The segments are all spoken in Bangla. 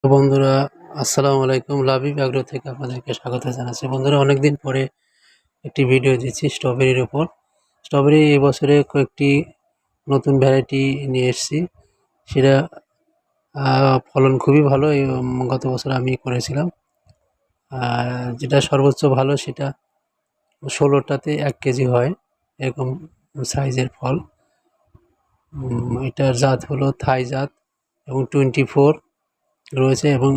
তো বন্ধুরা, আসসালামু আলাইকুম। লাবিব এগ্রো থেকে আপনাদেরকে স্বাগত জানাচ্ছি। বন্ধুরা, অনেকদিন পরে একটি ভিডিও দিচ্ছি স্ট্রবেরির ওপর। স্ট্রবেরি এবছরে কয়েকটি নতুন ভ্যারাইটি নিয়ে এসেছি। সেটা ফলন খুবই ভালো। গত বছর আমি করেছিলাম। যেটা সর্বোচ্চ ভালো সেটা 16টাতে 1 কেজি হয়, এরকম সাইজের ফল। এটার জাত হলো থাই জাত এবং 24 রয়েছে, এবং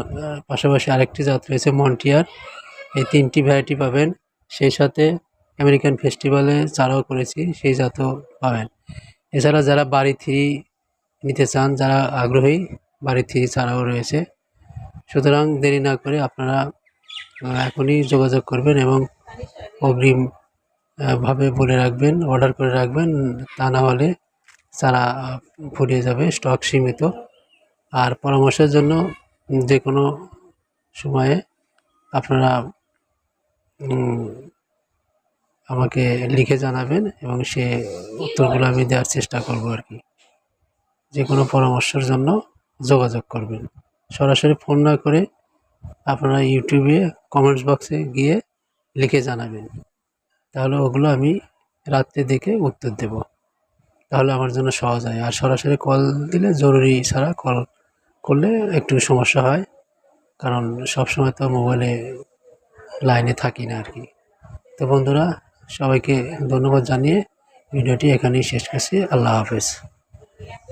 পাশাপাশি আরেকটি জাত রয়েছে মন্টিয়ার। এই 3টি ভ্যারাইটি পাবেন। সেই সাথে আমেরিকান ফেস্টিভ্যালে চারাও করেছি, সেই জাতও পাবেন। এছাড়া যারা বাড়ি থ্রি নিতে চান, যারা আগ্রহী, বাড়ি থ্রি চারাও রয়েছে। সুতরাং দেরি না করে আপনারা এখনই যোগাযোগ করবেন এবং অগ্রিম ভাবে বলে রাখবেন, অর্ডার করে রাখবেন। তা না হলে চারা ফুরিয়ে যাবে, স্টক সীমিত। আর পরামর্শের জন্য যে কোনো সময়ে আপনারা আমাকে লিখে জানাবেন এবং সে উত্তরগুলো আমি দেওয়ার চেষ্টা করব আর কি। যে কোনো পরামর্শের জন্য যোগাযোগ করবেন। সরাসরি ফোন না করে আপনারা ইউটিউবে কমেন্টস বক্সে গিয়ে লিখে জানাবেন, তাহলে ওগুলো আমি রাত্রে দেখে উত্তর দেব। তাহলে আমার জন্য সহজ হয়। আর সরাসরি কল দিলে জরুরি ছাড়া কল করলে একটু সমস্যা হয়, কারণ সবসময় তো মোবাইলে লাইনে থাকি না আর কি। তো বন্ধুরা, সবাইকে ধন্যবাদ জানিয়ে ভিডিওটি এখানেই শেষ করছি। আল্লাহ হাফেজ।